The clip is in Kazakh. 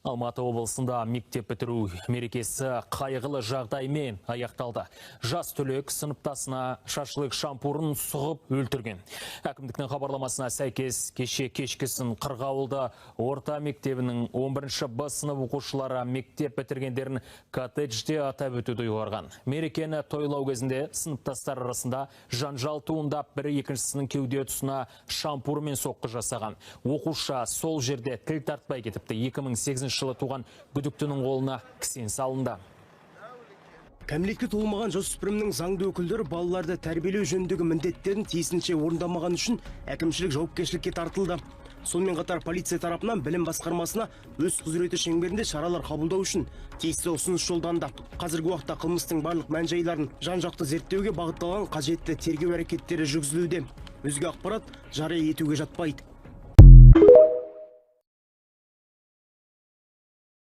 Алматы облысында мектеп бітіру мерекесі қайғылы жағдаймен аяқталды. Жас түлек сыныптасына шашлык шампурын сұғып өлтірген. Әкімдіктің хабарламасына сәйкес кеше кешкісін Қырғауылда орта мектебінің 11-ші Б сынып оқушылары мектеп бітіргендерін коттеджде атап өтуді ұйғарған. Мерекені тойлау кезінде сыныптастар арасында жанжал туындап, бірі екіншісінің кеуде тұсына шампурмен соққы жасаған. Оқушы сол жерде тіл тартпай кетіпті. 2008 жылы туған күдіктінің қолына кісен салынды. Кәмелетке толмаған жасөспірімнің заңды өкілдері балаларды тәрбиелеу жөніндегі міндеттерін тиісінше орындамаған үшін әкімшілік жауапкершілікке тартылды. Сонымен қатар полиция тарапынан білім басқармасына өз құзыреті шеңберінде шаралар қабылдау үшін тиісті ұсыныс жолданды. Қазіргі уақытта қылмыстың барлық мән-жайларын жан-жақты зерттеуге бағытталған қажетті тергеу әрекеттері жүргізілуде. Өзге ақпарат жария етуге жатпайды.